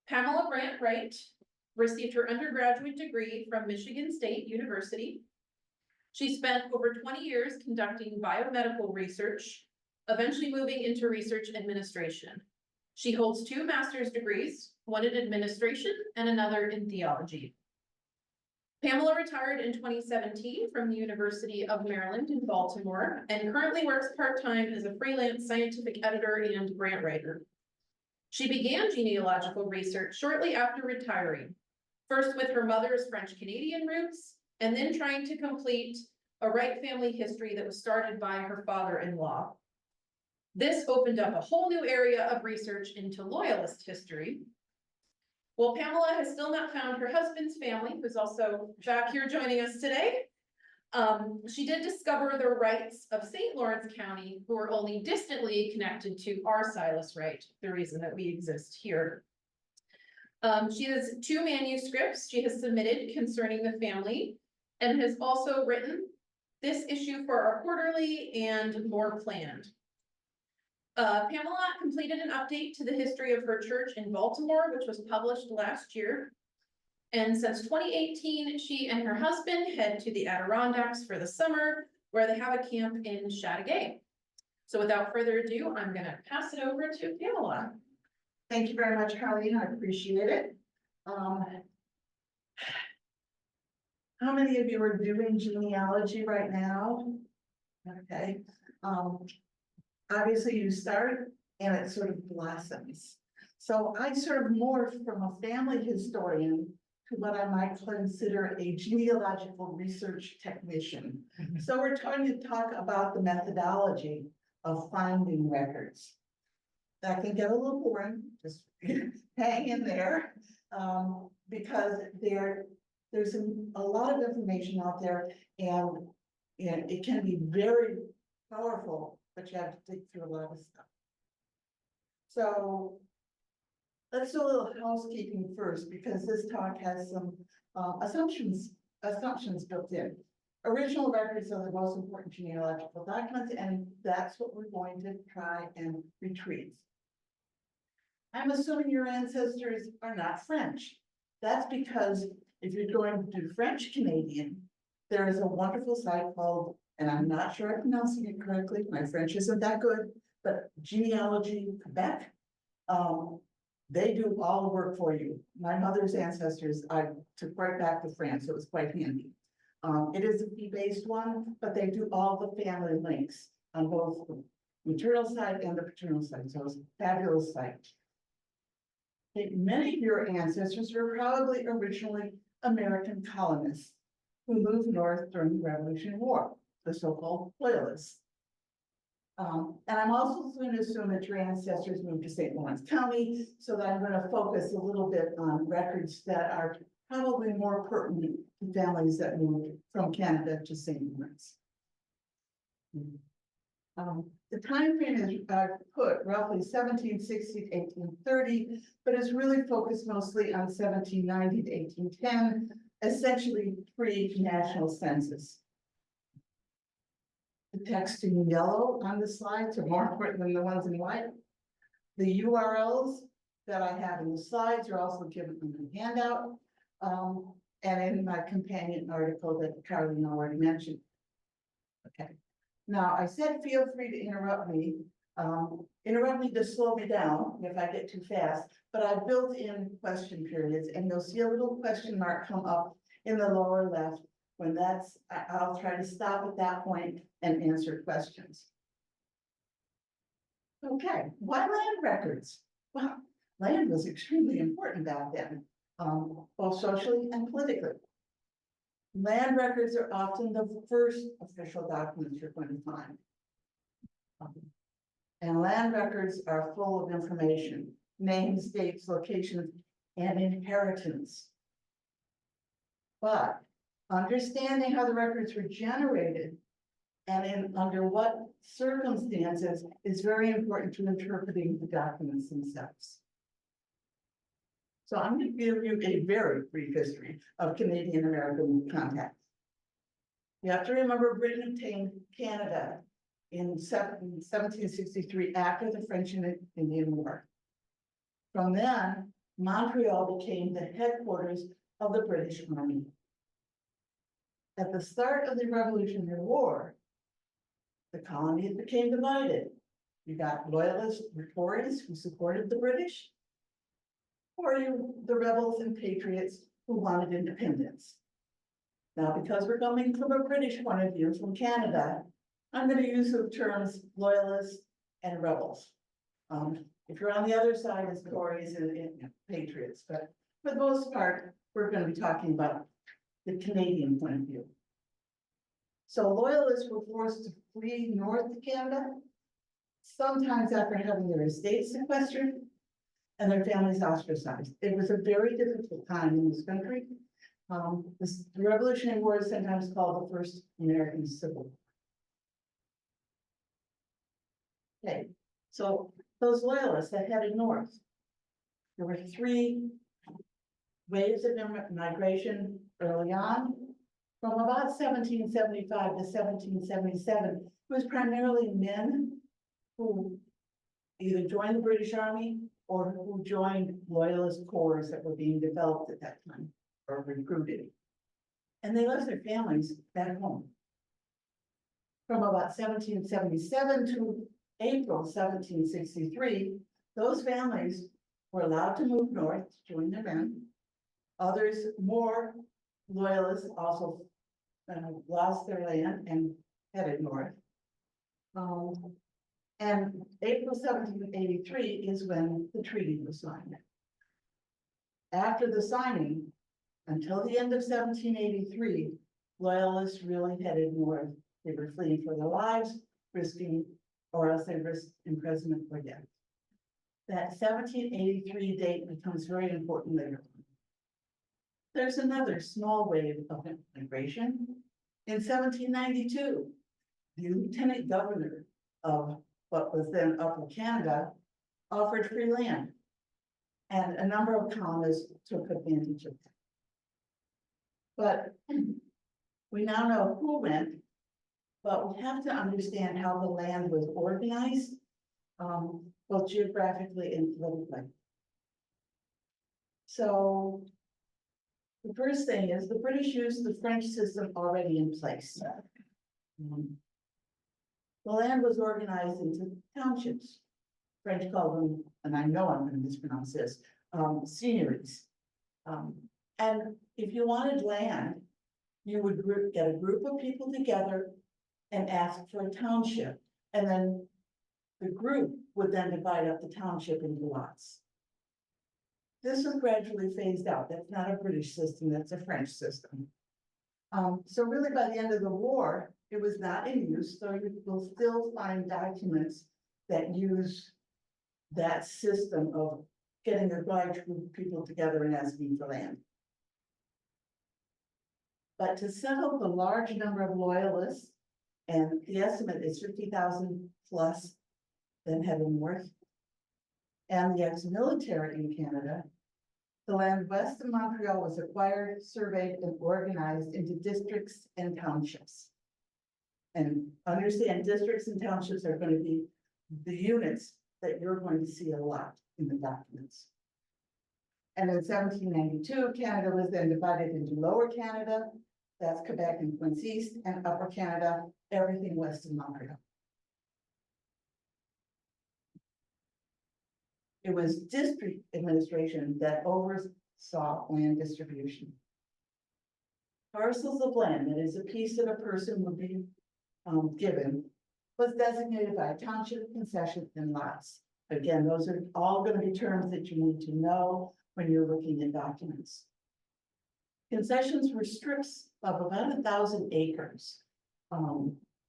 Pamela Brant Wright received her undergraduate degree from Michigan State University. She spent over 20 years conducting biomedical research, eventually moving into research administration. She holds 2 master's degrees, one in administration and another in theology. Pamela retired in 2017 from the University of Maryland in Baltimore and currently works part-time as a freelance scientific editor and grant writer. She began genealogical research shortly after retiring, first with her mother's French-Canadian roots, and then trying to complete a Wright family history that was started by her father-in-law. This opened up a whole new area of research into Loyalist history. Well, Pamela has still not found her husband's family, who's also back here joining us today. She did discover the Wrights of St. Lawrence County, who are only distantly connected to our Silas Wright, the reason that we exist here. She has 2 manuscripts she has submitted concerning the family and has also written this issue for our quarterly and more planned. Pamela completed an update to the history of her church in Baltimore, which was published last year. And since 2018, she and her husband head to the Adirondacks for the summer, where they have a camp in Chateaugay. So without further ado, I'm going to pass it over to Pamela. Thank you very much, Carlene. I appreciate it. How many of you are doing genealogy right now? Okay. Obviously you start and it sort of blossoms. So I sort of morphed from a family historian to what I might consider a genealogical research technician. So we're trying to talk about the methodology of finding records. That can get a little boring, just hang in there, because there's a lot of information out there, and it can be very powerful, but you have to dig through a lot of stuff. So let's do a little housekeeping first, because this talk has some assumptions built in. Original records are the most important genealogical documents, and that's what we're going to try and retrieve. I'm assuming your ancestors are not French. That's because if you're going to do French Canadian, there is a wonderful site called, and I'm not sure I'm pronouncing it correctly, my French isn't that good, but Genealogy Quebec. They do all the work for you. My mother's ancestors, I took right back to France, so it was quite handy. It is a fee-based one, but they do all the family links on both the maternal side and the paternal side, so it's a fabulous site. Many of your ancestors were probably originally American colonists who moved north during the Revolutionary War, the so-called Loyalists. And I'm also going to assume that your ancestors moved to St. Lawrence County, so that I'm going to focus a little bit on records that are probably more pertinent to families that moved from Canada to St. Lawrence. The time frame is put roughly 1760 to 1830, but is really focused mostly on 1790 to 1810, essentially pre-national census. The text in yellow on the slides are more important than the ones in white. The URLs that I have in the slides are also given in the handout, and in my companion article that Carlene already mentioned. Okay. Now, I said feel free to interrupt me to slow me down if I get too fast, but I built in question periods, and you'll see a little question mark come up in the lower left. When that's, I'll try to stop at that point and answer questions. Okay, why land records? Well, land was extremely important back then, both socially and politically. Land records are often the first official documents you're going to find. And land records are full of information, names, dates, locations, and inheritance. But understanding how the records were generated and under what circumstances is very important to interpreting the documents themselves. So I'm going to give you a very brief history of Canadian-American contacts. You have to remember Britain obtained Canada in 1763 after the French and Indian War. From then, Montreal became the headquarters of the British Army. At the start of the Revolutionary War, the colonies became divided. You got loyalists, Tories who supported the British, or the rebels and patriots who wanted independence. Now, because we're coming from a British point of view, from Canada, I'm going to use the terms loyalists and rebels. If you're on the other side, it's Tories and patriots, but for the most part, we're going to be talking about the Canadian point of view. So loyalists were forced to flee north to Canada, sometimes after having their estates sequestered and their families ostracized. It was a very difficult time in this country. The Revolutionary War is sometimes called the First American Civil War. Okay, so those loyalists that headed north, there were three waves of migration early on. From about 1775 to 1777, it was primarily men who either joined the British Army or who joined loyalist corps that were being developed at that time or recruited. And they left their families back home. From about 1777 to April 1763, those families were allowed to move north to join their men. Others, more loyalists, also lost their land and headed north. And April 1783 is when the treaty was signed. After the signing, until the end of 1783, loyalists really headed north. They were fleeing for their lives, risking, or else they risked imprisonment or death. That 1783 date becomes very important later. There's another small wave of migration. In 1792, the lieutenant governor of what was then Upper Canada offered free land, and a number of colonists took advantage of that. But we now know who went, but we have to understand how the land was organized, both geographically and politically. So the first thing is the British used the French system already in place. The land was organized into townships. French called them, and I know I'm going to mispronounce this, seigneuries. And if you wanted land, you would get a group of people together and ask for a township. And then the group would then divide up the township into lots. This was gradually phased out. That's not a British system, that's a French system. So really by the end of the war, it was not in use, so you will still find documents that use that system of getting a large group of people together and asking for land. But to settle the large number of loyalists, and the estimate is 50,000 plus then headed north, and the ex-military in Canada, the land west of Montreal was acquired, surveyed, and organized into districts and townships. And understand, districts and townships are going to be the units that you're going to see a lot in the documents. And in 1792, Canada was then divided into Lower Canada, that's Quebec and Queens East, and Upper Canada, everything west of Montreal. It was district administration that oversaw land distribution. Parcels of land, that is a piece that a person would be given, was designated by a township, concession, and lots. Again, those are all going to be terms that you need to know when you're looking at documents. Concessions were strips of about 1,000 acres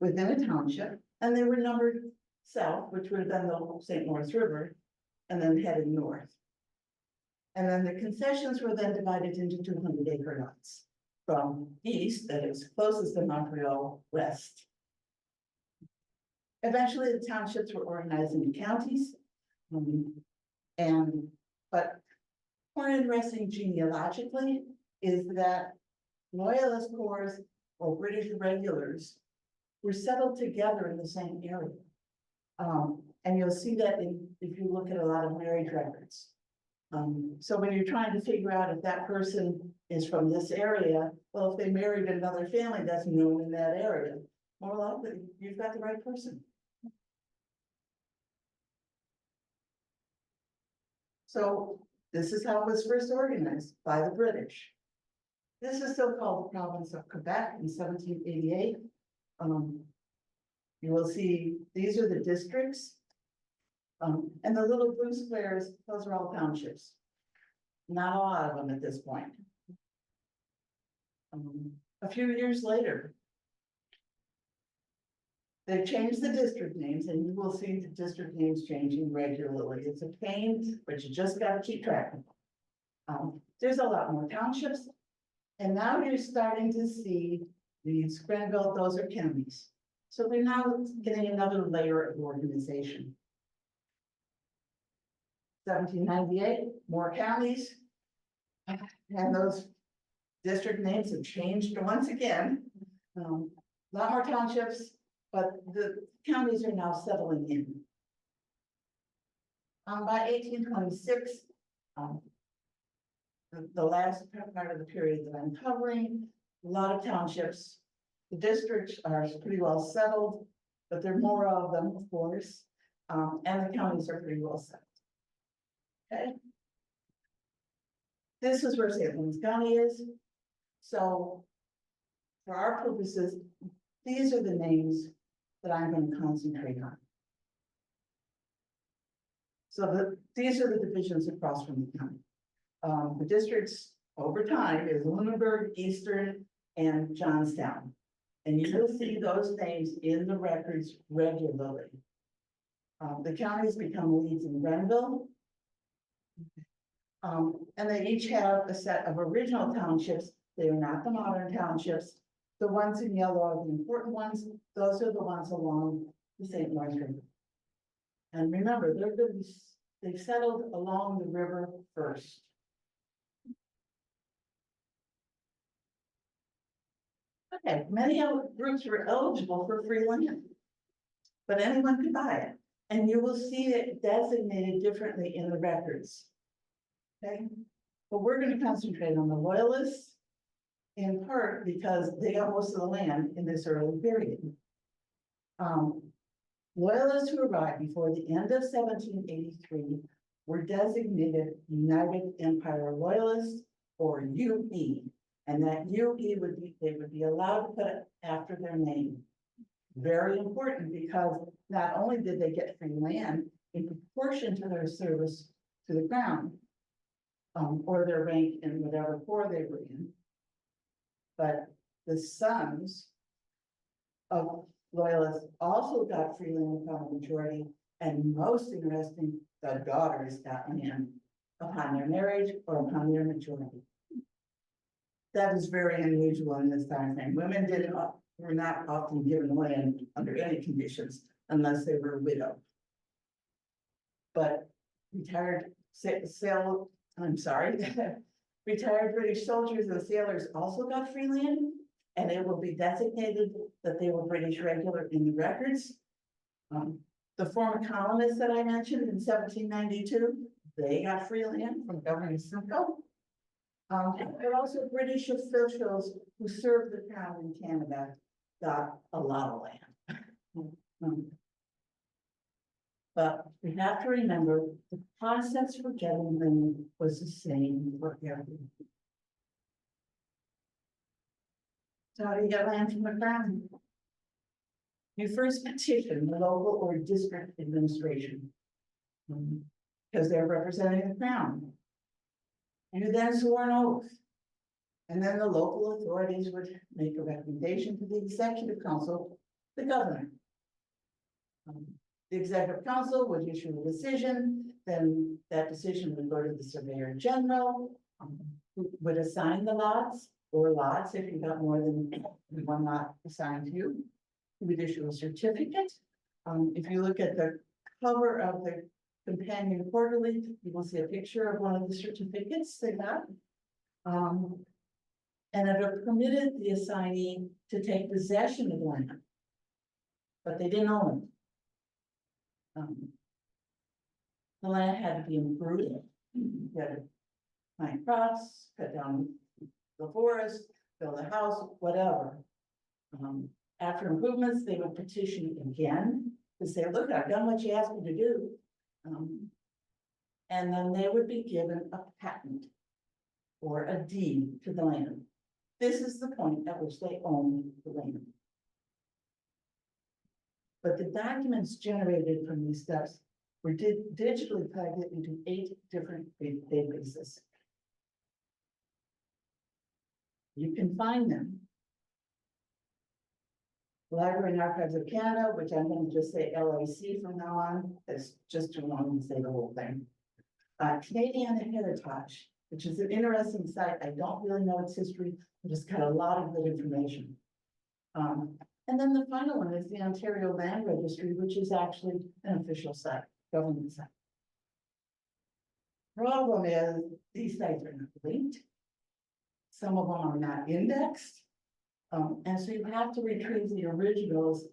within a township, and they were numbered south, which would have been the St. Lawrence River, and then headed north. And then the concessions were then divided into 200-acre lots from east, that is closest to Montreal, west. Eventually, the townships were organized into counties, but more interesting genealogically is that loyalist corps or British regulars were settled together in the same area. And you'll see that if you look at a lot of marriage records. So when you're trying to figure out if that person is from this area, well, if they married another family that's known in that area, more likely you've got the right person. So this is how it was first organized by the British. This is still called the province of Quebec in 1788. You will see, these are the districts. And the little blue squares, those are all townships. Not a lot of them at this point. A few years later, they've changed the district names, and you will see the district names changing regularly. It's a pain, but you just gotta keep track of them. There's a lot more townships, and now you're starting to see these Grenville, those are counties. So they're now getting another layer of organization. 1798, more counties. And those district names have changed once again. A lot more townships, but the counties are now settling in. By 1826, the last part of the period that I'm covering, a lot of townships. The districts are pretty well settled, but there are more of them, of course, and the counties are pretty well settled. Okay. This is where St. Louis County is. So for our purposes, these are the names that I'm going to concentrate on. So these are the divisions across from the county. The districts over time is Lunenburg, Eastern, and Johnstown. And you will see those names in the records regularly. The counties become leads in Grenville. And they each have a set of original townships. They are not the modern townships. The ones in yellow are the important ones. Those are the ones along the St. Lawrence River. And remember, they've settled along the river first. Okay, many groups were eligible for free land, but anyone could buy it. And you will see it designated differently in the records. Okay, but we're going to concentrate on the Loyalists, in part because they got most of the land in this early period. Loyalists who arrived before the end of 1783 were designated United Empire Loyalists, or UE, and that UE they would be allowed to put it after their name. Very important, because not only did they get free land in proportion to their service to the crown, or their rank in whatever corps they were in, but the sons of Loyalists also got free land upon majority, and most interesting, the daughters got land upon their marriage or upon their majority. That is very unusual in this time frame. Women were not often given land under any conditions unless they were a widow. But retired retired British soldiers and sailors also got free land, and it will be designated that they were British regular in the records. The former colonists that I mentioned in 1792, they got free land from Governor Simcoe. But also British officials who served the crown in Canada got a lot of land. But we have to remember the process for getting land was the same for everyone. So how do you get land from the crown? You first petition the local or district administration because they're representing the crown. You then swore an oath. And then the local authorities would make a recommendation to the executive council, the governor. The executive council would issue a decision, then that decision would go to the surveyor general, who would assign the lots if you got more than one lot assigned to you. He would issue a certificate. If you look at the cover of the companion quarterly, you will see a picture of one of the certificates they got. And it permitted the assignee to take possession of land, but they didn't own it. The land had to be improved, You had to plant crops, cut down the forest, build a house, whatever. After improvements, they would petition again to say, look, I've done what you asked me to do. And then they would be given a patent or a deed to the land. This is the point at which they own the land. But the documents generated from these steps were digitally plugged into 8 different databases. You can find them. Library and Archives of Canada, which I'm going to just say LAC from now on, it's just too long to say the whole thing. Canadian Heritage, which is an interesting site. I don't really know its history, but it's got a lot of good information. And then the final one is the Ontario Land Registry, which is actually an official site, government site. Problem is, these sites are not linked. Some of them are not indexed. And so you have to retrieve the originals,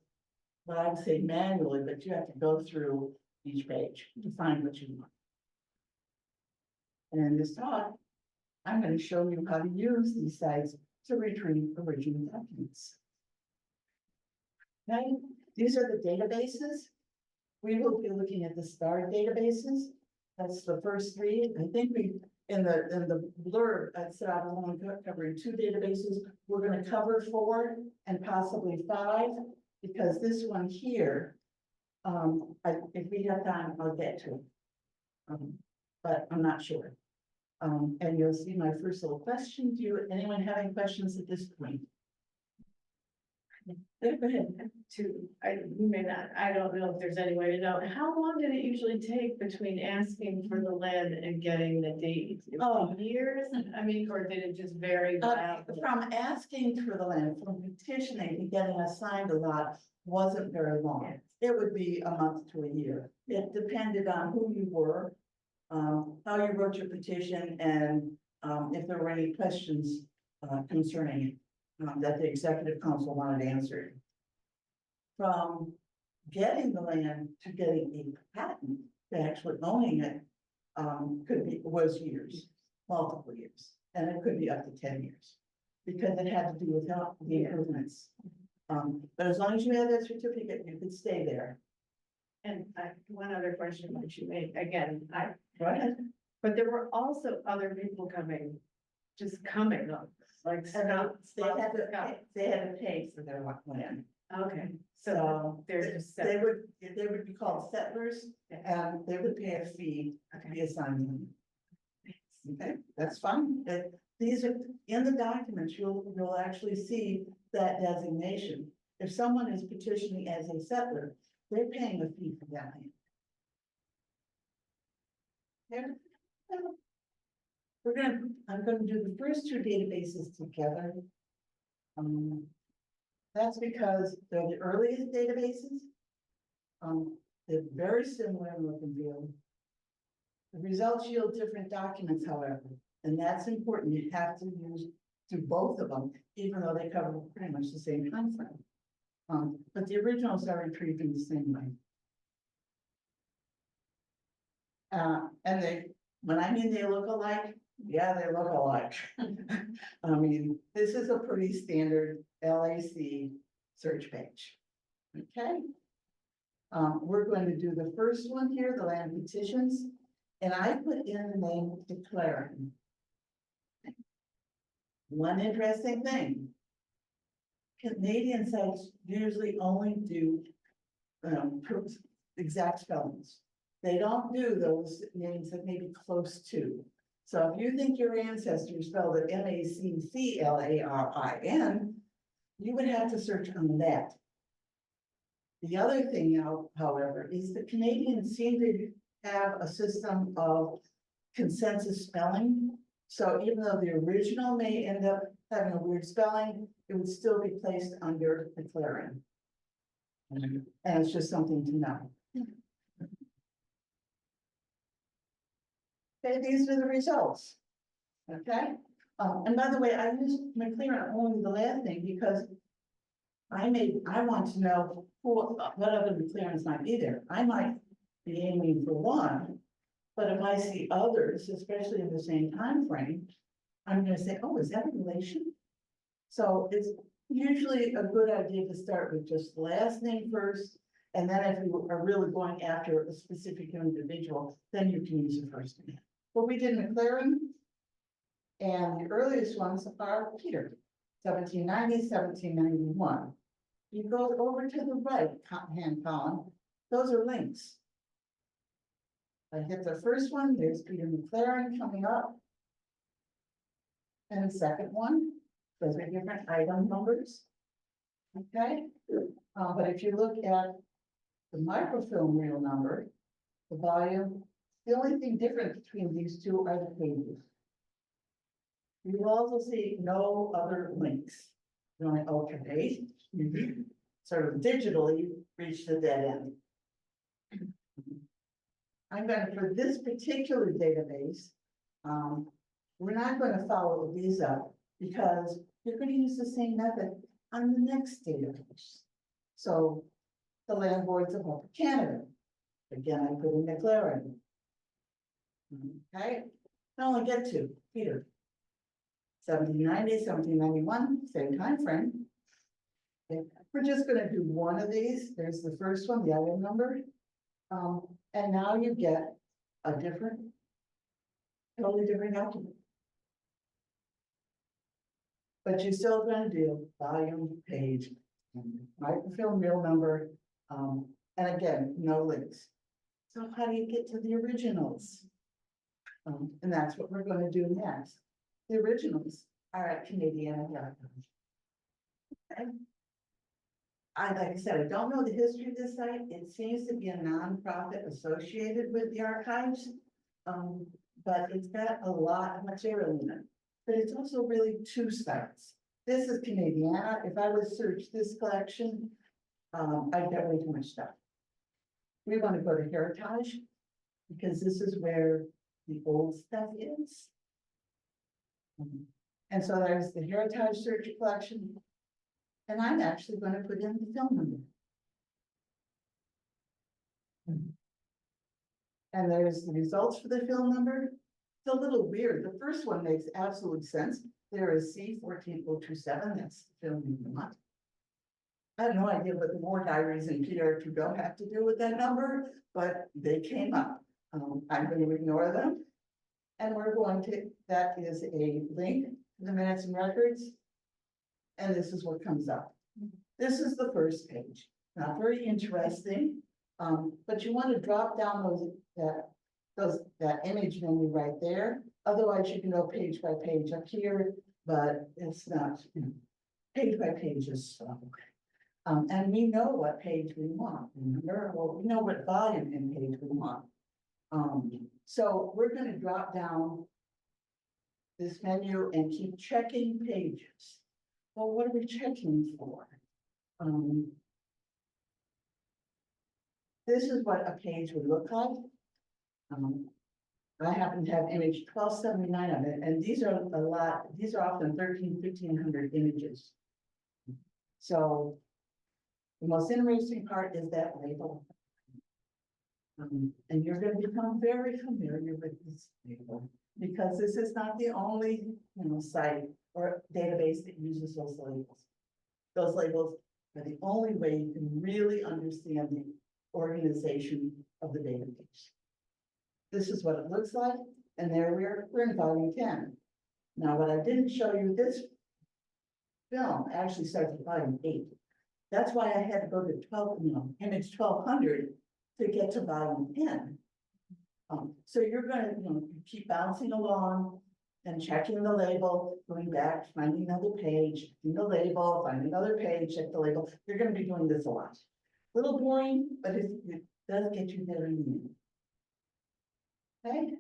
well, I'd say manually, but you have to go through each page to find what you want. And in this talk, I'm going to show you how to use these sites to retrieve original documents. Okay, these are the databases. We will be looking at the STAR databases. That's the first 3. I think we, in the blurb, I said I was only covering 2 databases. We're going to cover 4 and possibly 5, because this one here, if we have time, I'll get to it. But I'm not sure. And you'll see my first little question. Do anyone have any questions at this point? Yeah, go ahead. You may not, I don't know if there's any way to know, how long did it usually take between asking for the land and getting the deed? Oh. Years, I mean, or did it just vary? wildly? From asking for the land, from petitioning to getting assigned a lot wasn't very long. It would be a month to a year. It depended on who you were, how you wrote your petition, and if there were any questions concerning it that the executive council wanted answered. From getting the land to getting a patent to actually owning it was years, multiple years, and it could be up to 10 years because it had to do with the improvements. But as long as you had that certificate, you could stay there. And one other question that you made, again, Go ahead. but there were also other people coming up, like scouts. They had to pay for their land. Okay, so So there's just. they would be called settlers, and they would pay a fee to be assigned them. Okay, that's fine. These are in the documents. You'll actually see that designation. If someone is petitioning as a settler, they're paying a fee for that land. I'm gonna do the first 2 databases together. That's because they're the earliest databases. They're very similar in look and feel. The results yield different documents, however, and that's important. You have to do both of them, even though they cover pretty much the same concept. But the originals are retrieved in the same way. And when I mean they look alike, yeah, they look alike. I mean, this is a pretty standard LAC search page. Okay. We're going to do the first one here, the land petitions, and I put in the name declaring. One interesting thing. Canadian sites usually only do exact spellings. They don't do those names that may be close to. So if you think your ancestor spelled it Macclarin, you would have to search on that. The other thing now, however, is the Canadians seem to have a system of consensus spelling. So even though the original may end up having a weird spelling, it would still be placed under declaring. And it's just something to know. Okay, these are the results. Okay, and by the way, I used McLaren only the last name because I want to know what other McLarens might be there. I might be aiming for one, But if I see others, especially in the same time frame, I'm gonna say, oh, is that a relation? So it's usually a good idea to start with just the last name first. And then if you are really going after a specific individual, then you can use the first name. What we did in McLaren. And the earliest ones are Peter, 1790, 1791. You go over to the right hand column, those are links. I hit the first one, there's Peter McLaren coming up. And the second one, those are different item numbers. Okay, but if you look at the microfilm reel number, the volume, the only thing different between these two are the pages. You will also see no other links. You're like, okay, sort of digitally reach the dead end. I'm going to, for this particular database, we're not going to follow these up because you're going to use the same method on the next database. So the land boards of Upper Canada, again, I put in McLaren. Okay, I only get two, Peter. 1790, 1791, same time frame. Okay. We're just going to do one of these. There's the first one, the item number. And now you get a totally different document. But you're still going to do volume, page, microfilm reel number, and again, no links. So how do you get to the originals? And that's what we're going to do next. The originals are at Canadiana.com. Okay. Like I said, I don't know the history of this site. It seems to be a nonprofit associated with the archives. But it's got a lot of material in it. But it's also really two sites. This is Canadiana. If I would search this collection, I'd get way too much stuff. We want to go to Heritage because this is where the old stuff is. And so there's the Heritage Search Collection. And I'm actually going to put in the film number. And there's the results for the film number. It's a little weird. The first one makes absolute sense. There is C14027, that's the film you want. I have no idea what the war diaries and Pierre Trudeau have to do with that number, but they came up. I'm going to ignore them. And we're going to, that is a link to the minutes and records. And this is what comes up. This is the first page. Not very interesting, but you want to drop down that image menu right there. Otherwise, you can go page by page up here, but it's not, page by page is slow. And we know what page we want. Remember, well, we know what volume in page we want. So we're going to drop down this menu and keep checking pages. Well, what are we checking for? This is what a page would look like. I happen to have image 1279 on it, and these are a lot, these are often 1,500 images. So the most interesting part is that label. And you're going to become very familiar with this label because this is not the only site or database that uses those labels. Those labels are the only way you can really understand the organization of the database. This is what it looks like, and there we're in volume 10. Now, what I didn't show you, this film actually starts at volume 8. That's why I had to go to image 1200 to get to volume 10. So you're going to keep bouncing along and checking the label, going back, finding another page, checking the label, find another page, check the label. You're going to be doing this a lot. A little boring, but it does get you there in the end. Okay.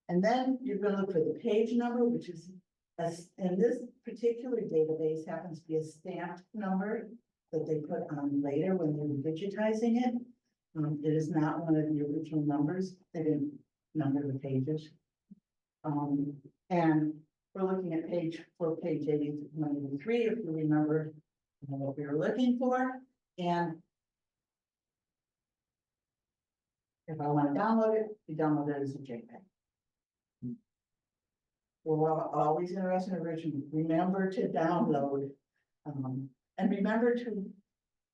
And then you're going to look for the page number, which is, in this particular database, happens to be a stamped number that they put on later when they were digitizing it. It is not one of the original numbers. They didn't number the pages. And we're looking at page 83, if you remember what we were looking for. And If I want to download it, you download it as a JPEG. We're always interested in original. Remember to download, and remember to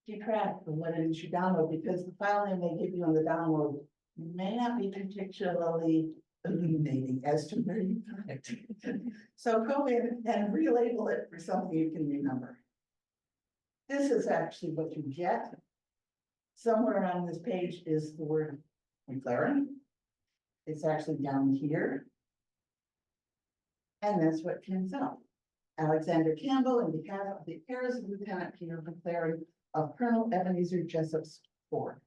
keep track of what it is you download, because the file name they give you on the download may not be particularly illuminating as to where you got it. So go in and relabel it for something you can remember. This is actually what you get. Somewhere on this page is the word McLaren. It's actually down here. And that's what comes out. Alexander Campbell, in behalf of the heirs of Lieutenant Peter McLaren of Colonel Ebenezer Jessup's Ford.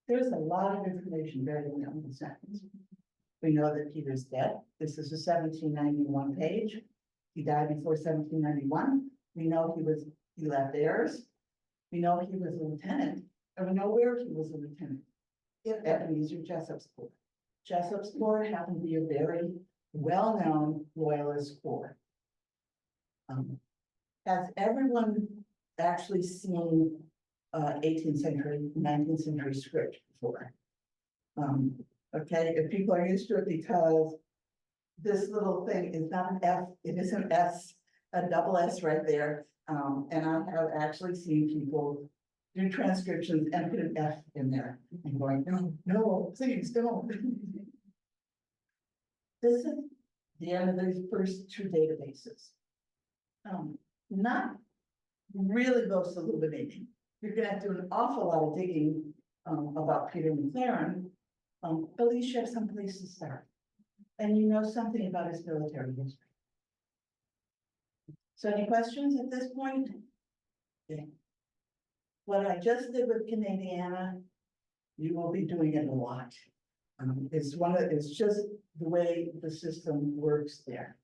There's a lot of information buried in that one sentence. We know that Peter's dead. This is a 1791 page. He died before 1791. We know he left heirs. We know he was a lieutenant, and we know where he was a lieutenant. In Ebenezer Jessup's Corps. Jessup's Corps happened to be a very well-known loyalist corps. Has everyone actually seen 18th century, 19th century script before? Okay, if people are used to it, because this little thing is not an F, it is an S, a double S right there. And I have actually seen people do transcriptions and put an F in there and going, no, please don't. This is the end of these first two databases. Not really most illuminating. You're gonna have to do an awful lot of digging about Peter McLaren, but at least you have some place to start. And you know something about his military history. So any questions at this point? Yeah. What I just did with Canadiana, you will be doing it a lot. It's just the way the system works there.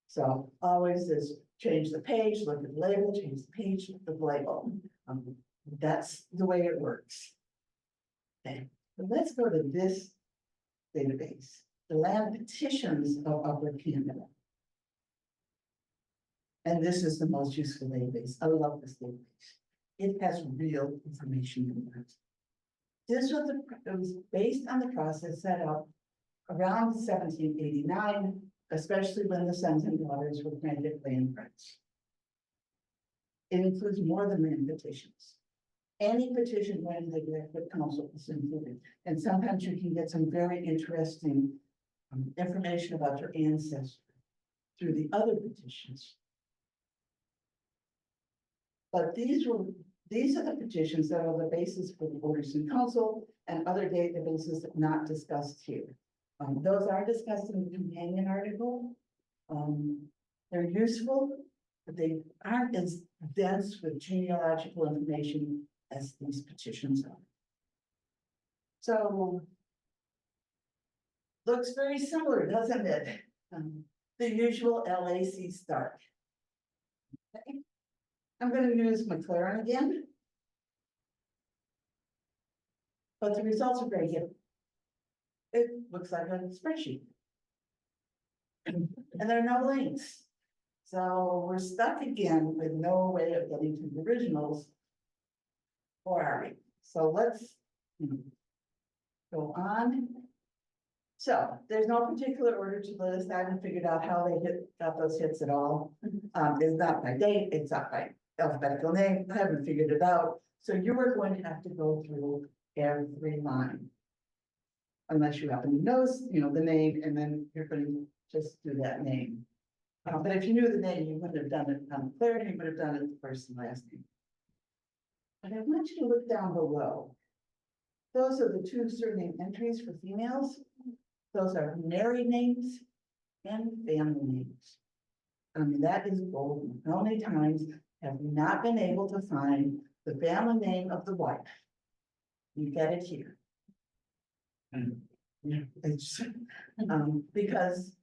So always is change the page, look at the label, change the page, look at the label. That's the way it works. Okay, but let's go to this database, the land petitions of Upper Canada. And this is the most useful database. I love this database. It has real information in it. This was it was based on the process set up around 1789, especially when the sons and daughters were granted land rights. It includes more than land petitions. Any petition going to the executive council is included, and sometimes you can get some very interesting information about your ancestry through the other petitions. But these are the petitions that are the basis for the orders in council and other databases not discussed here. Those are discussed in the companion article. They're useful, but they aren't as dense with genealogical information as these petitions are. So, looks very similar, doesn't it? The usual LAC start. Okay. I'm going to use McLaren again. But the results are very good. It looks like a spreadsheet. And there are no links. So we're stuck again with no way of getting to the originals. Or are we? So let's go on. So there's no particular order to the list. I haven't figured out how they got those hits at all. It's not by date, it's not by alphabetical name. I haven't figured it out. So you are going to have to go through every line. Unless you happen to know, the name, and then you're going to just do that name. But if you knew the name, you wouldn't have done it on clarity, you would have done it the first and last name. But I want you to look down below. Those are the two surname entries for females. Those are married names and family names. That is golden. How many times have we not been able to find the family name of the wife? You get it here. It's, because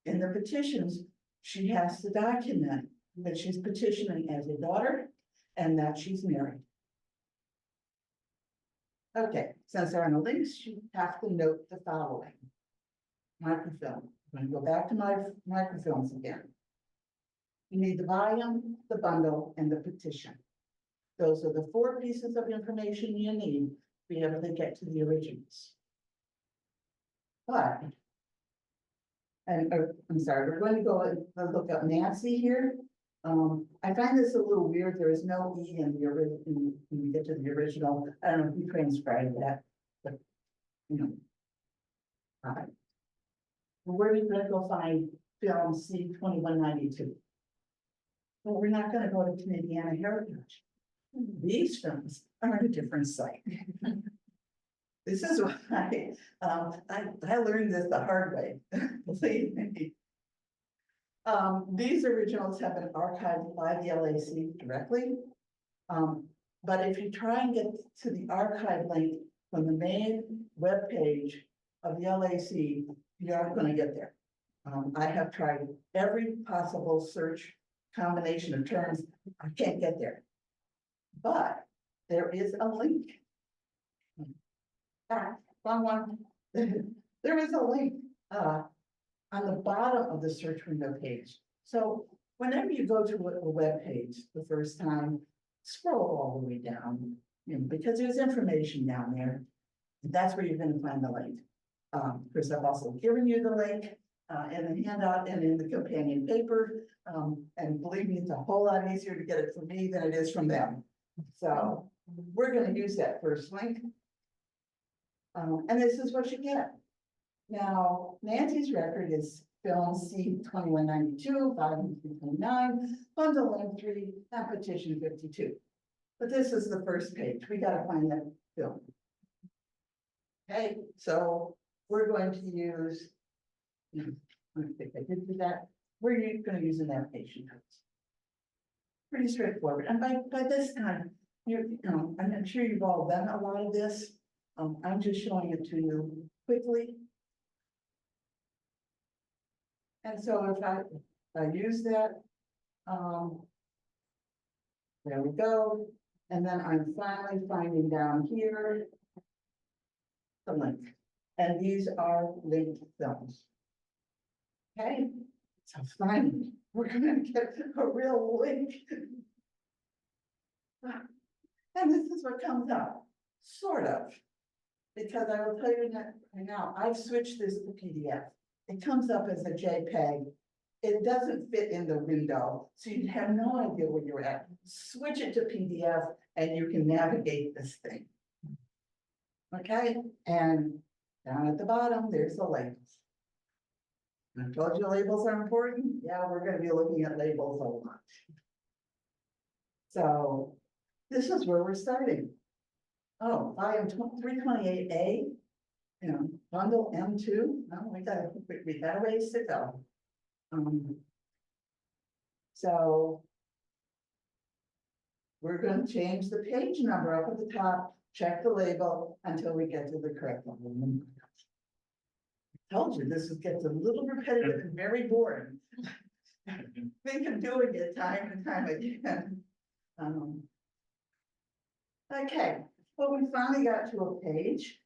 in the petitions, she has to document that she's petitioning as a daughter and that she's married. Okay, since there are no links, you have to note the following. Microfilm. I'm going to go back to my microfilms again. You need the volume, the bundle, and the petition. Those are the 4 pieces of information you need be able to get to the originals. But. And, I'm sorry, we're going to go and look up Nancy here. I find this a little weird, there is no E in the original, when we get to the original, I don't know if you transcribed that, but, you know. Alright. Where are you gonna go find film C 2192? Well, we're not gonna go to Canadiana Heritage. These films are on a different site. This is why, I learned this the hard way, believe me. These originals have been archived by the LAC directly. But if you try and get to the archive link from the main webpage of the LAC, you aren't gonna get there. I have tried every possible search combination of terms, I can't get there. But there is a link. Wrong one. There is a link on the bottom of the search window page. So whenever you go to a web page the first time, scroll all the way down, you know, because there's information down there. That's where you're going to find the link. Chris, I've also given you the link in the handout and in the companion paper. And believe me, it's a whole lot easier to get it from me than it is from them. So we're going to use that first link. And this is what you get. Now, Nancy's record is film C 2192, volume 329, bundle link 3, and petition 52. But this is the first page. We got to find that film. Okay, so we're going to use, I think I did do that. We're going to use an navigation codes. Pretty straightforward. And by this time, I'm sure you've all done a lot of this. I'm just showing it to you quickly. And so if I use that, there we go. And then I'm finally finding down here the link. And these are linked films. Okay, so finally, we're going to get a real link. And this is what comes up, sort of. Because I will tell you that right now, I've switched this to PDF. It comes up as a JPEG. It doesn't fit in the window, so you have no idea where you're at. Switch it to PDF and you can navigate this thing. Okay, and down at the bottom, there's the labels. I told you labels are important. Yeah, we're going to be looking at labels a lot. So this is where we're starting. Oh, volume 328A, bundle M2. Oh, we got a ways to go. So we're going to change the page number up at the top, check the label until we get to the correct one. I told you this gets a little repetitive and very boring. Think of doing it time and time again. Okay. Well, we finally got to a page.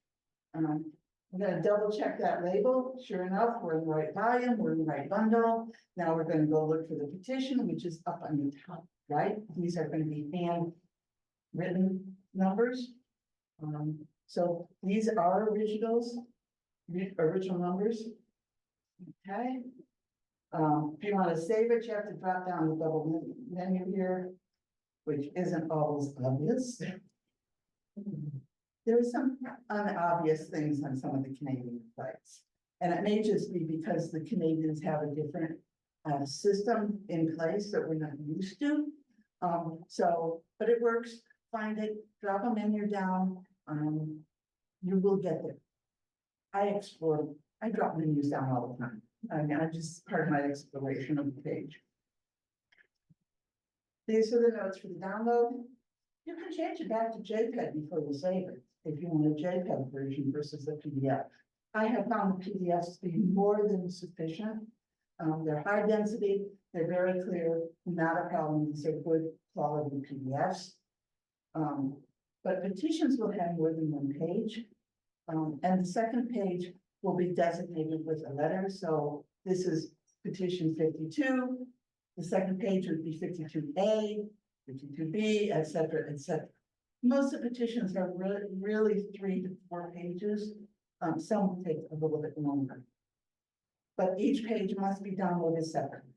I'm going to double check that label. Sure enough, we're in the right volume, we're in the right bundle. Now we're going to go look for the petition, which is up on the top, right? These are going to be handwritten numbers. So these are original numbers. Okay. If you want to save it, you have to drop down the double menu here, which isn't always obvious. There are some unobvious things on some of the Canadian sites. And it may just be because the Canadians have a different system in place that we're not used to. But it works. Find it, drop a menu down. You will get there. I drop menus down all the time. I just part of my exploration of the page. These are the notes for the download. You can change it back to JPEG before you save it, if you want a JPEG version versus a PDF. I have found the PDFs to be more than sufficient. They're high density, they're very clear, not a problem. These are good quality PDFs. But petitions will have more than one page. And the second page will be designated with a letter. So this is petition 52. The second page would be 52A, 52B, etc., etc. most of the petitions are really 3 to 4 pages. Some take a little bit longer. But each page must be downloaded separately.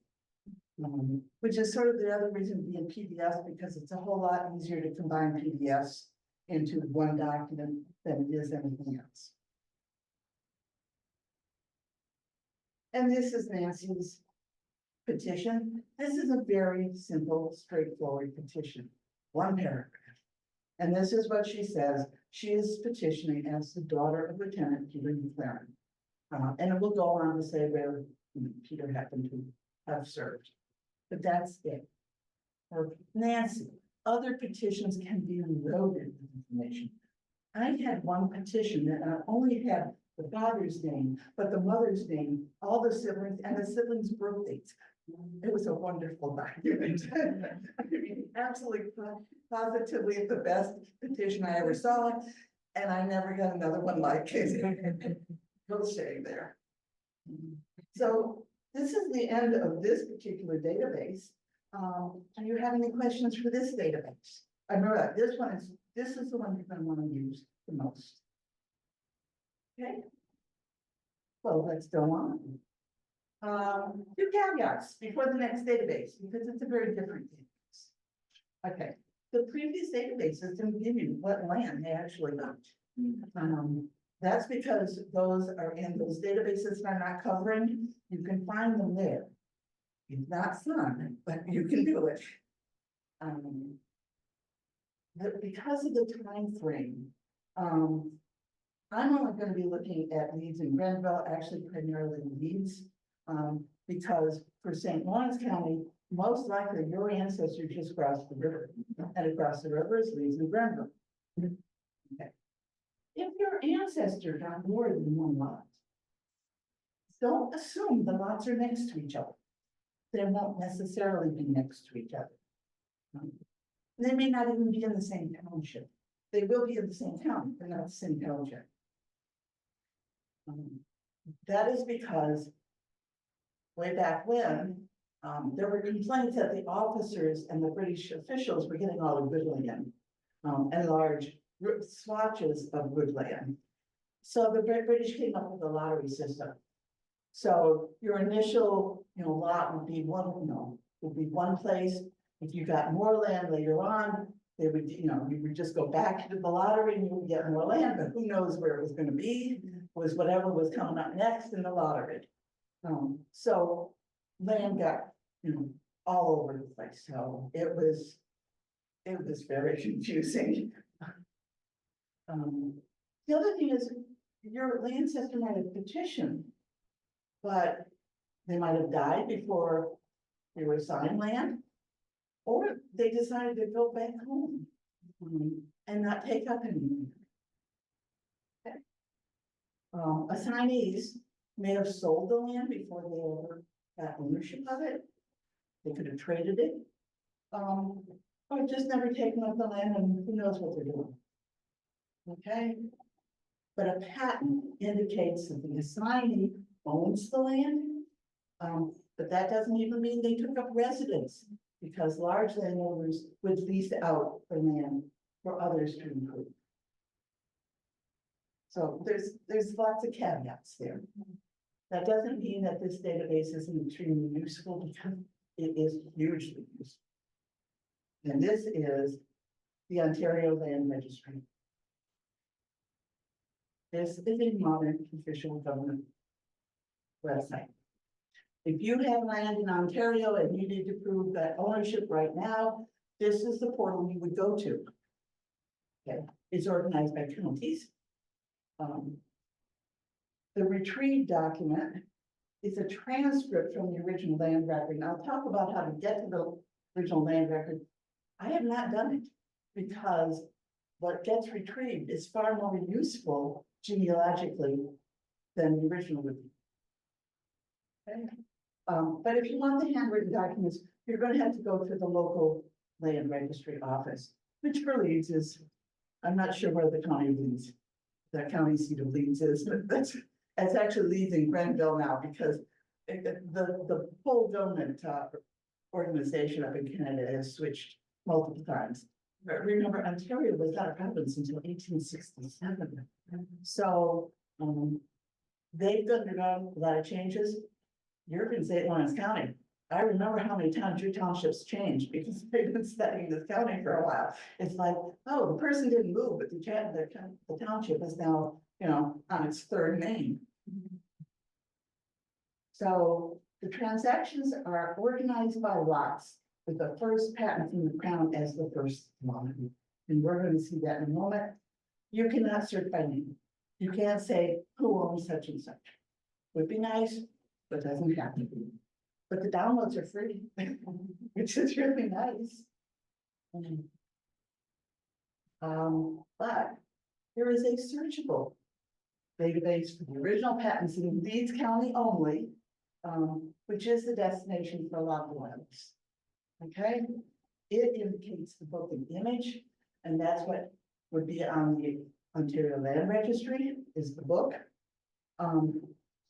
Which is sort of the other reason to be in PDF, because it's a whole lot easier to combine PDFs into one document than it is anything else. And this is Nancy's petition. This is a very simple, straightforward petition, 1 paragraph. And this is what she says. She is petitioning as the daughter of Lieutenant Peter McLaren. And it will go on to say where Peter happened to have served. But that's it. For Nancy, other petitions can be loaded with information. I had one petition that only had the father's name, but the mother's name, all the siblings, and the siblings' birthdays. It was a wonderful document. I mean, absolutely, positively the best petition I ever saw, and I never got another one like it. Little shame there. So this is the end of this particular database. Do you have any questions for this database? I remember this is the one you're going to want to use the most. Okay. Well, let's go on. 2 caveats before the next database, because it's a very different database. Okay, the previous databases didn't give you what land they actually got. That's because those are in those databases that I'm not covering. You can find them there. It's not fun, but you can do it. Because of the time frame, I'm only going to be looking at Leeds and Grenville, actually primarily Leeds, because for St. Lawrence County, most likely your ancestors just crossed the river, and across the river is Leeds and Grenville. Okay. If your ancestor got more than 1 lot, don't assume the lots are next to each other. They won't necessarily be next to each other. They may not even be in the same township. They will be in the same town, but not the same township. That is because way back when, there were complaints that the officers and the British officials were getting all the good land, and large swatches of woodland. So the British came up with a lottery system. So your initial, lot would be one place. If you got more land later on, they would, you would just go back to the lottery and you would get more land, but who knows where it was going to be, was whatever was coming up next in the lottery. So land got, all over the place. So it was very confusing. The other thing is your ancestor might have petitioned, but they might have died before they were assigned land, or they decided to go back home and not take up anything. Okay. Assignees may have sold the land before they ever got ownership of it. They could have traded it, or just never taken up the land, and who knows what they're doing. Okay, but a patent indicates that the assignee owns the land, but that doesn't even mean they took up residence, because large landowners would lease out the land for others to improve. So there's lots of caveats there. That doesn't mean that this database isn't extremely useful, because it is hugely useful. And this is the Ontario Land Registry. This is a modern official government website. If you have land in Ontario and you need to prove that ownership right now, this is the portal you would go to. Okay, it's organized by counties. The retrieved document is a transcript from the original land record. And I'll talk about how to get to the original land record. I have not done it because what gets retrieved is far more useful genealogically than the original would be. Okay. But if you want the handwritten documents, you're going to have to go to the local land registry office, which for Leeds is, I'm not sure where the county of Leeds, the county seat of Leeds is, but it's actually Leeds and Grenville now, because the whole government organization up in Canada has switched multiple times. But remember, Ontario was not a province until 1867. So, they've undergone a lot of changes. You're in St. Lawrence County. I remember how many times your townships changed because they've been studying this county for a while. It's like, oh, the person didn't move, but the township is now, on its third name. So the transactions are organized by lots with the first patent from the crown as the first one. And we're going to see that in a moment. You cannot search by name. You can't say who owns such and such. Would be nice, but doesn't have to be. But the downloads are free, which is really nice. But there is a searchable database for the original patents in Leeds County only, which is the destination for a lot of ones. Okay, it indicates the book and image, and that's what would be on the Ontario Land Registry is the book.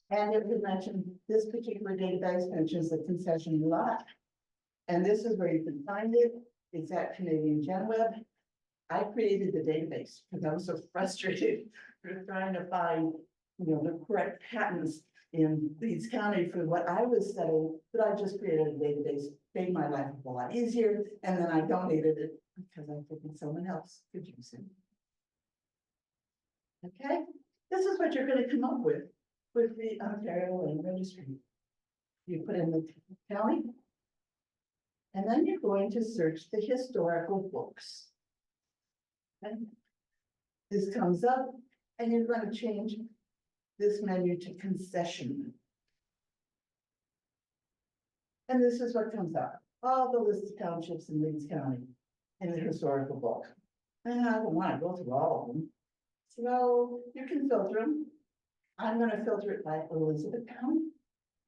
And it would mention this particular database mentions the concession lot. And this is where you can find it. It's at Canadian GenWeb. I created the database because I was so frustrated with trying to find, the correct patents in Leeds County for what I was studying, but I just created a database, made my life a lot easier, and then I donated it because I figured someone else could use it. Okay, this is what you're going to come up with the Ontario Land Registry. You put in the county, and then you're going to search the historical books. Okay. This comes up, and you're going to change this menu to concession. And this is what comes up. All the list of townships in Leeds County in the historical book. And I don't want to go through all of them. So you can filter them. I'm going to filter it by Elizabethtown.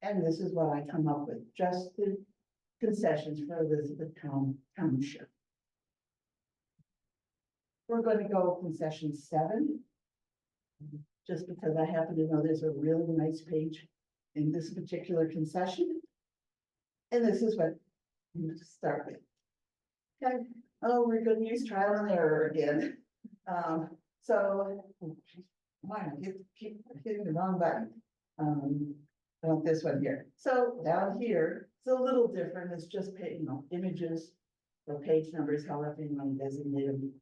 And this is what I come up with, just the concessions for Elizabethtown Township. We're going to go concession 7. Just because I happen to know there's a really nice page in this particular concession. And this is what you start with. Okay. Oh, we're going to use trial and error again. So, why keep hitting the wrong button? I want this one here. So down here, it's a little different. It's just images or page numbers, however you want to designate them.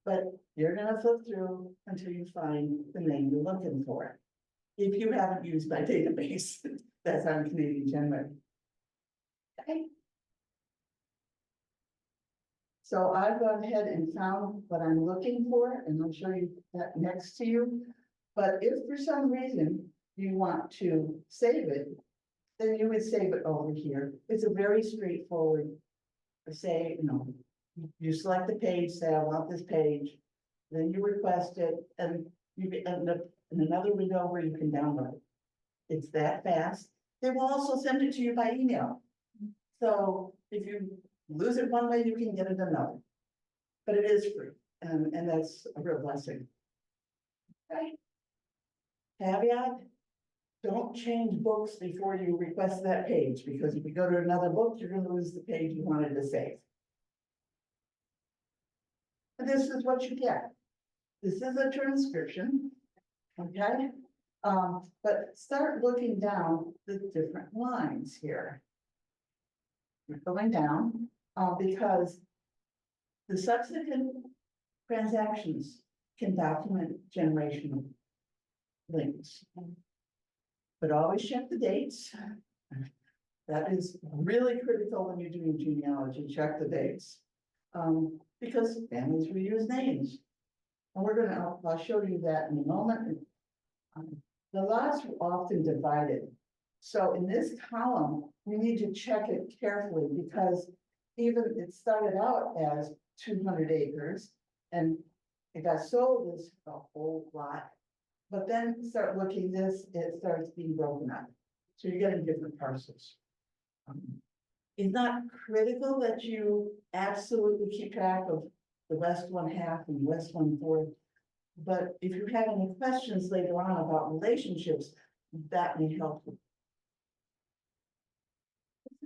But you're going to flip through until you find the name you're looking for. If you haven't used my database, that's on Canadian GenWeb. Okay. So I've gone ahead and found what I'm looking for, and I'll show you that next to you. But if for some reason you want to save it, then you would save it over here. It's a very straightforward, say, you select the page, say, I want this page, then you request it, and you end up in another window where you can download it. It's that fast. They will also send it to you by email. So if you lose it one way, you can get it another. But it is free, and that's a real blessing. Okay. Caveat, don't change books before you request that page, because if you go to another book, you're going to lose the page you wanted to save. And this is what you get. This is a transcription, okay? But start looking down the different lines here. You're going down because the subsequent transactions can document generational links. But always check the dates. That is really critical when you're doing genealogy, check the dates. Because families reuse names. And I'll show you that in a moment. The lots are often divided. So in this column, we need to check it carefully because even it started out as 200 acres and it got sold as a whole lot. But then start looking it starts being broken up. So you're getting different parcels. It's not critical that you absolutely keep track of the west 1/2 and west 1/4. But if you have any questions later on about relationships, that may help you.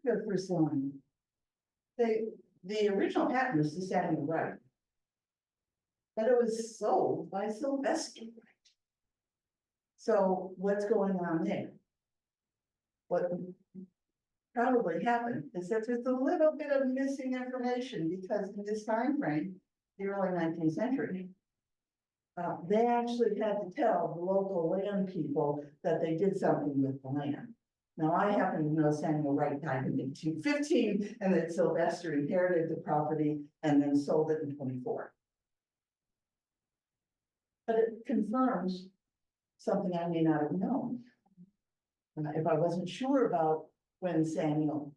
Let's go first line. the original patent was to Samuel Wright. But it was sold by Sylvester Wright. So what's going on there? What probably happened is that there's a little bit of missing information because in this time frame, the early 19th century, they actually had to tell the local land people that they did something with the land. Now, I happen to know Samuel Wright died in 1815 and that Sylvester inherited the property and then sold it in 24. But it confirms something I may not have known. If I wasn't sure about when Samuel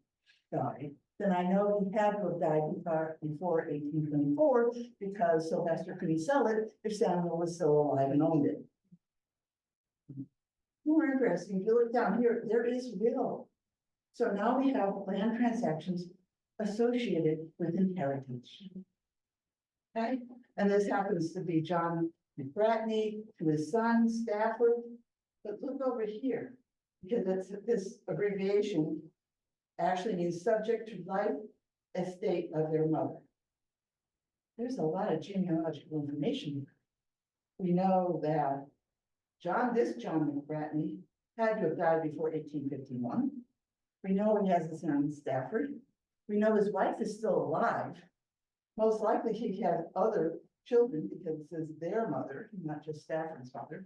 died, then I know he had to have died before 1824 because Sylvester couldn't sell it if Samuel was still alive and owned it. More interesting, if you look down here, there is will. So now we have land transactions associated with inheritance. Okay, and this happens to be John McBratney to his son Stafford. But look over here, because it's this abbreviation actually means subject to life estate of their mother. There's a lot of genealogical information here. We know that John McBratney had to have died before 1851. We know he has a son Stafford. We know his wife is still alive. Most likely he had other children because it says their mother, not just Stafford's mother.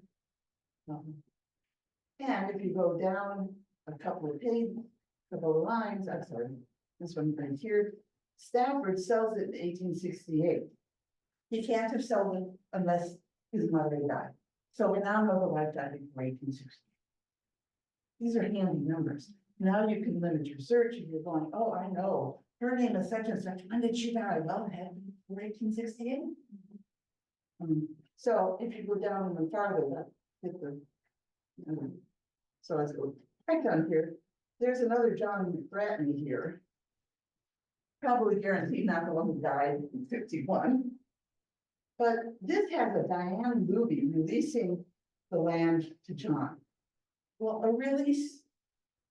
And if you go down a couple of pages, couple of lines, I'm sorry, this one right here, Stafford sells it in 1868. He can't have sold it unless his mother had died. So we now know the wife died before 1860. These are handy numbers. Now you can limit your search if you're going, oh, I know, her name is such and such. When did she die? Well, it had to be before 1868. So if you go down even farther, that hit the, so let's go back down here. There's another John McBratney here. Probably guaranteed not the one who died in 51. But this has a Diane Luby releasing the land to John. Well, a release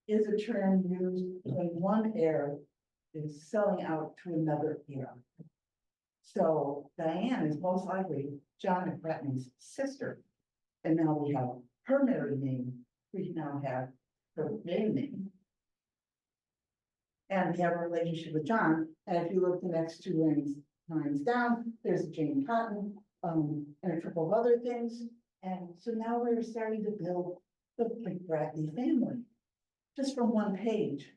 is a term used when one heir is selling out to another heir. So Diane is most likely John McBratney's sister. And now we have her married name. We now have her maiden name. And we have a relationship with John. And if you look the next two lines down, there's Jane Cotton, and a couple of other things. And so now we're starting to build the McBratney family, just from one page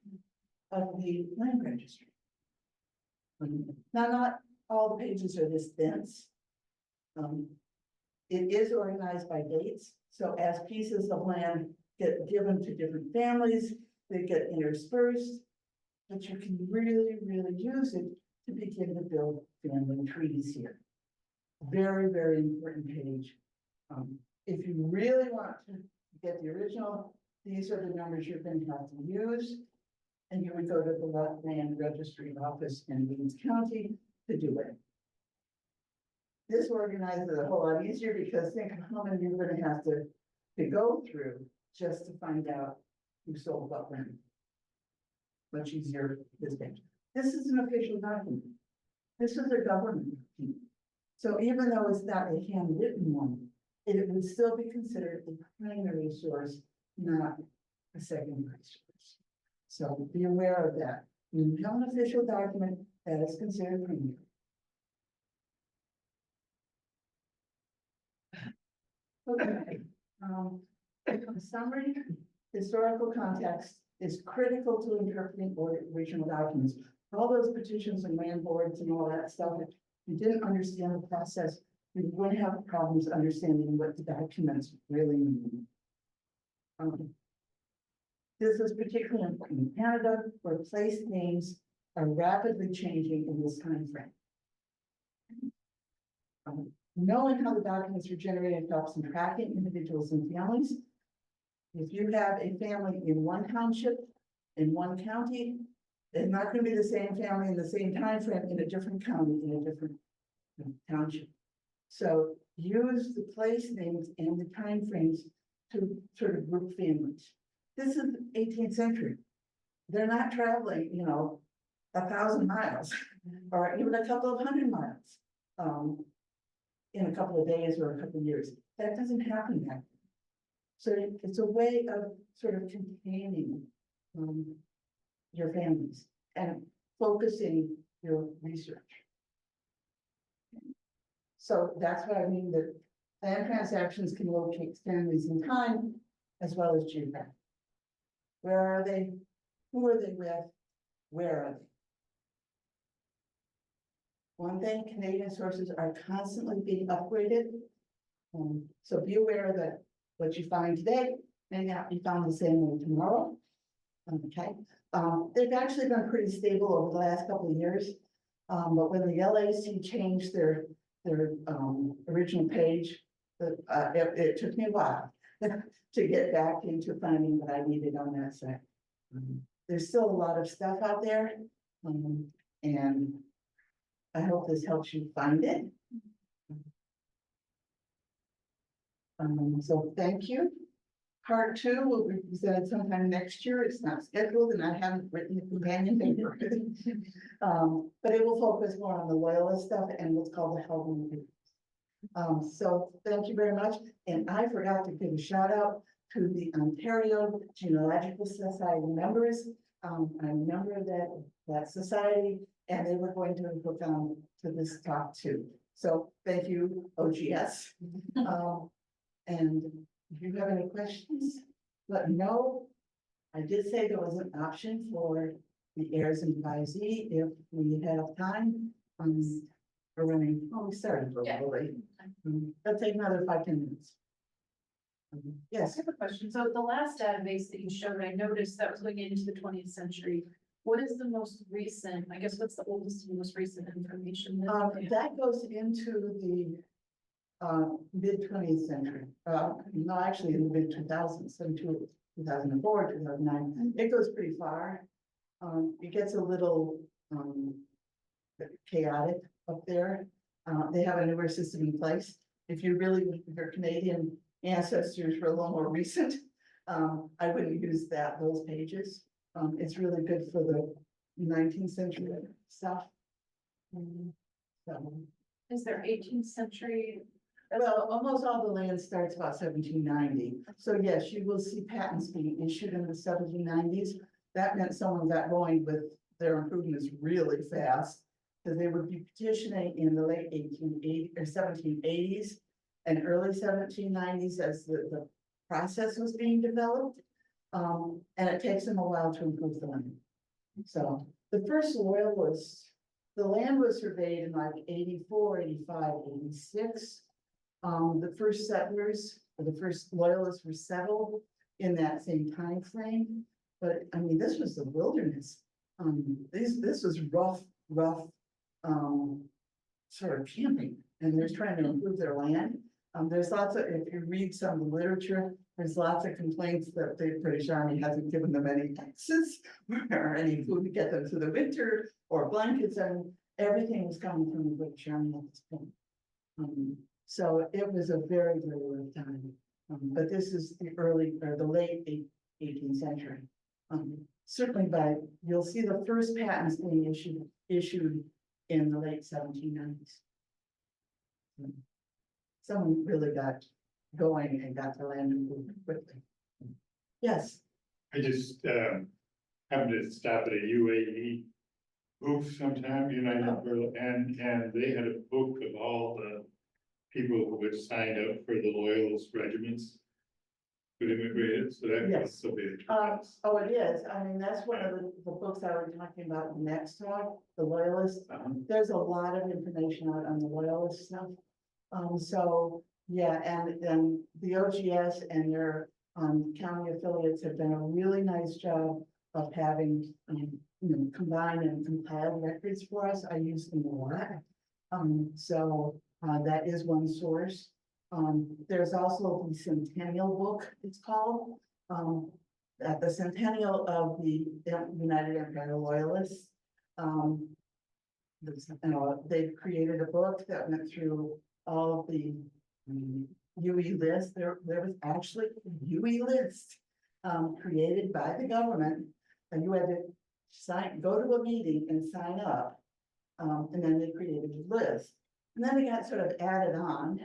of the land registry. Now, not all the pages are this dense. It is organized by dates. So as pieces of land get given to different families, they get interspersed, but you can really, really use it to begin to build family trees here. Very, very important page. If you really want to get the original, these are the numbers you're going to have to use. And you would go to the land registry office in Leeds County to do it. This organizes it a whole lot easier because think of how many you're going to have to go through just to find out who sold what land. Much easier this page. This is an official document. This is a government document. So even though it's not a handwritten one, it would still be considered a primary source, not a secondary source. So be aware of that. When you have an official document, that is considered primary. Okay. In summary, historical context is critical to interpreting original documents. All those petitions and land boards and all that stuff, if you didn't understand the process, you wouldn't have problems understanding what the documents really mean. This is particularly important in Canada, where place names are rapidly changing in this time frame. Knowing how the documents are generated helps in tracking individuals and families. If you have a family in one township, in one county, it's not going to be the same family in the same time frame in a different county, in a different township. So use the place names and the time frames to sort of group families. This is the 18th century. They're not traveling, 1,000 miles. or even a couple of 100 miles. In a couple of days or a couple of years, that doesn't happen now. So it's a way of sort of containing, your families and focusing your research. So that's what I mean, that land transactions can locate families in time as well as geographic. Where are they? Who are they with? Where are they? One thing, Canadian sources are constantly being upgraded. So be aware that what you find today may not be found the same way tomorrow. Okay, they've actually been pretty stable over the last couple of years. But when the LAC changed their original page, it took me a while to get back into finding what I needed on that site. There's still a lot of stuff out there, and I hope this helps you find it. So thank you. Part 2 will be presented sometime next year. It's not scheduled and I haven't written the companion paper. But it will focus more on the loyalist stuff and what's called the Helvin papers. So thank you very much. And I forgot to give a shout out to the Ontario Genealogical Society members. I'm a member of that society, and they were going to hook on to this talk too. So thank you, OGS. And if you have any questions, let me know. I did say there was an option for the heirs and advisee if we have time. We're running, we started a little late. Let's take another 5-10 minutes. I Yes, have a question. So the last database that you showed, I noticed that was going into the 20th century. What is the most recent, I guess, what's the oldest and most recent information? that goes into the mid-20th century. No, actually in the mid-2000s, 2004, 2009. It goes pretty far. It gets a little chaotic up there. They have a newer system in place. If your Canadian ancestors were a little more recent, I wouldn't use those pages. It's really good for the 19th century stuff. So, Is there 18th century? well, almost all the land starts about 1790. So yes, you will see patents being issued in the 1790s. That meant someone got going with their improvements really fast, because they would be petitioning in the late 1880 or 1780s and early 1790s as the process was being developed. And it takes them a while to improve the land. So the first loyalists, the land was surveyed in like 84, 85, 86. The first settlers or the first loyalists were settled in that same time frame. But I mean, this was the wilderness. This was rough, sort of camping, and they're trying to improve their land. There's lots of, if you read some of the literature, there's lots of complaints that the British Army hasn't given them any axes or any food to get them through the winter or blankets, and everything was coming from the British Army at this point. So it was a very, very rough time. But this is the early or the late 18th century. Certainly you'll see the first patents being issued in the late 1790s. Someone really got going and got the land moved quickly. Yes. I just happened to stop at a UAE booth sometime, and they had a book of all the people who had signed up for the loyalist regiments. Who immigrated, so that Yes. must be a Oh, it is. I mean, that's one of the books I was talking about next talk, the loyalist. There's a lot of information out on the loyalist stuff. So yeah, and the OGS and their county affiliates have done a really nice job of having combined and compiled records for us. I use them a lot. So that is one source. There's also the Centennial book, it's called, at the Centennial of the United Empire Loyalists. They've created a book that went through all of the UE lists. There was actually a UE list created by the government, and you had to go to a meeting and sign up And then they created a list. And then it got sort of added on.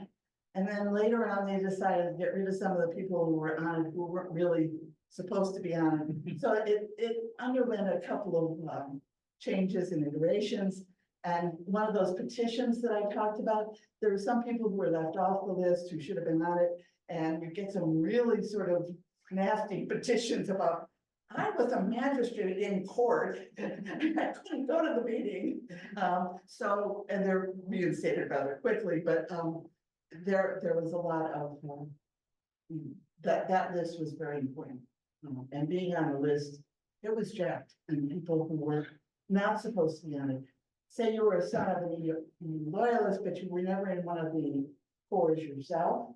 And then later on, they decided to get rid of some of the people who were on it, who weren't really supposed to be on it. So it underwent a couple of changes and iterations. And one of those petitions that I talked about, there were some people who were left off the list who should have been on it. And you get some really sort of nasty petitions about, I was a magistrate in court, I couldn't go to the meeting. So, and they're reinstated rather quickly, but there was a lot of, that list was very important. And being on the list, it was jacked, and people who were not supposed to be on it. Say you were a son of a loyalist, but you were never in one of the corps yourself,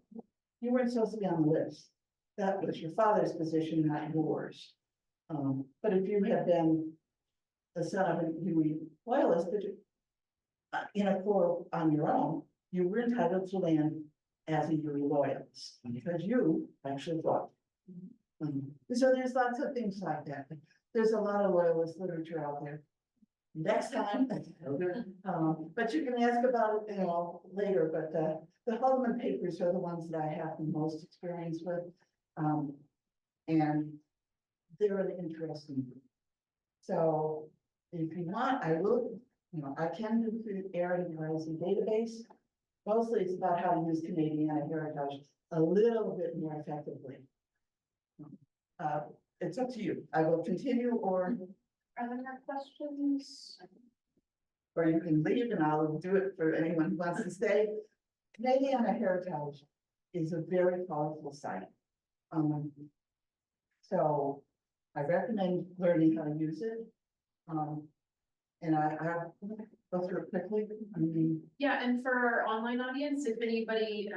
you weren't supposed to be on the list. That was your father's position, not yours. But if you had been the son of a loyalist, but in a corps on your own, you were entitled to land as a Huey loyalist, because you actually fought. So there's lots of things like that. There's a lot of loyalist literature out there. Next time, but you can ask about it, later, but the Haldeman papers are the ones that I have the most experience with. And they're an interesting group. So if you want, I will, I can do the Aaron Rising database. Mostly it's about how to use Canadian heritage a little bit more effectively. It's up to you. I will continue, or Are there more questions? you can leave and I'll do it for anyone who wants to stay. Canadian heritage is a very powerful site. So I recommend learning how to use it. And I'll go through it quickly. Yeah, and for our online audience, if anybody,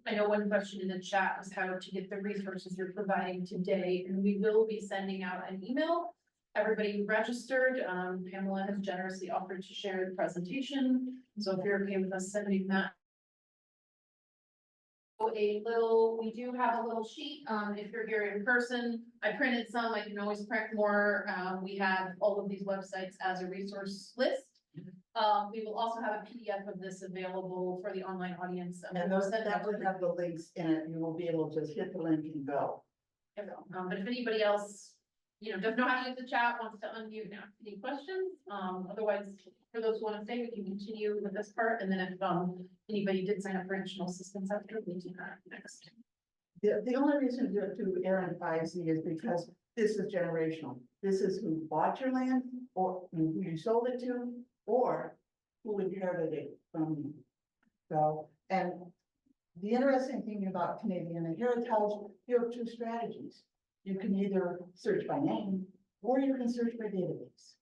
I know one question in the chat was how to get the resources you're providing today, and we will be sending out an email. Everybody who registered, Pamela has generously offered to share the presentation, so if you're okay with us sending that. We do have a little sheet, if you're here in person, I printed some, I can always print more, we have all of these websites as a resource list. We will also have a PDF of this available for the online audience. And those that would have the links in it, you will be able to just hit the link and go. But if anybody else, doesn't know how to use the chat, wants to unmute and ask any questions, otherwise, for those who want to stay, we can continue with this part, and then if anybody did sign up for additional assistance after, we do that next. The only reason to do Aaron 5Z is because this is generational. This is who bought your land, or who you sold it to, or who inherited it from you. So, and the interesting thing about Canadian heritage, you have two strategies. You can either search by name, or you can search by database.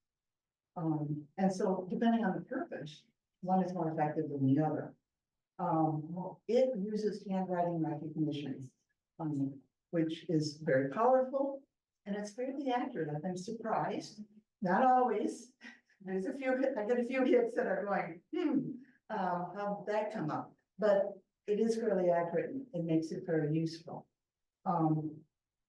And so depending on the purpose, one is more effective than the other. It uses handwriting recognition, which is very powerful, and it's fairly accurate. I've been surprised, not always. There's a few, I get a few hits that are going, how'd that come up? But it is fairly accurate and makes it very useful.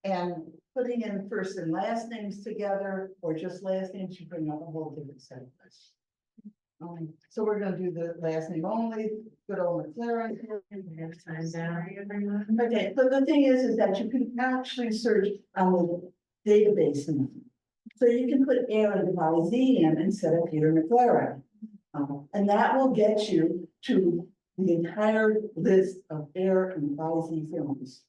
And putting in first and last names together, or just last names, you bring up a whole different set of lists. So we're gonna do the last name only, good old McLaren. Okay, but the thing is that you can actually search on the database name. So you can put Aaron by Z in instead of Peter McLaren. And that will get you to the entire list of Aaron and by Z films.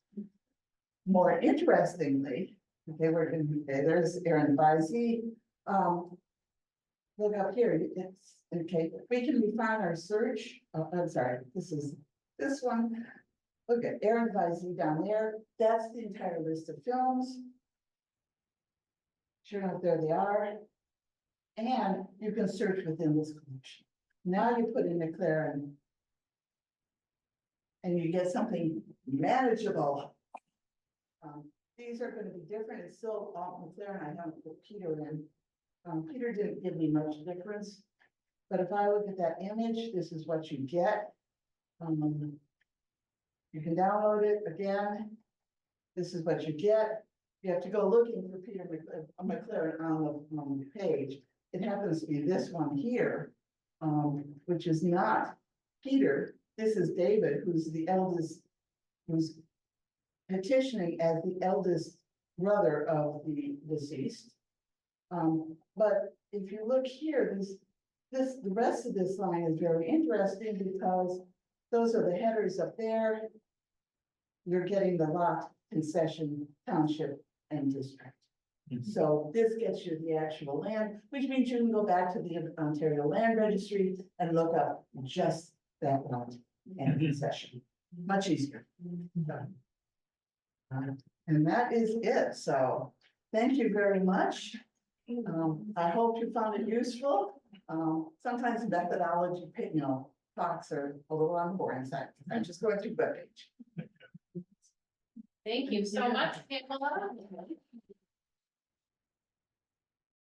More interestingly, there's Aaron by Z. Look up here, it's okay. We can refine our search. Oh, I'm sorry, this is this one. Look at Aaron by Z down there. That's the entire list of films. Sure enough, there they are. And you can search within this collection. Now you put in McLaren, and you get something manageable. These are going to be different. It's still McLaren. I haven't put Peter in. Peter didn't give me much difference, but if I look at that image, this is what you get. You can download it again. This is what you get. You have to go looking for Peter McLaren on the page. It happens to be this one here. which is not Peter. This is David, who's the eldest, who's petitioning as the eldest brother of the deceased. But if you look here, the rest of this line is very interesting because those are the headers up there. You're getting the lot, concession, township, and district. Mhm. So this gets you the actual land, which means you can go back to the Ontario Land Registry and look up just that lot and concession. Much easier. And that is it. So thank you very much. I hope you found it useful. Sometimes methodology, talks are a little on the boring side. I'm just going through webpage. Thank you so much, Pamela.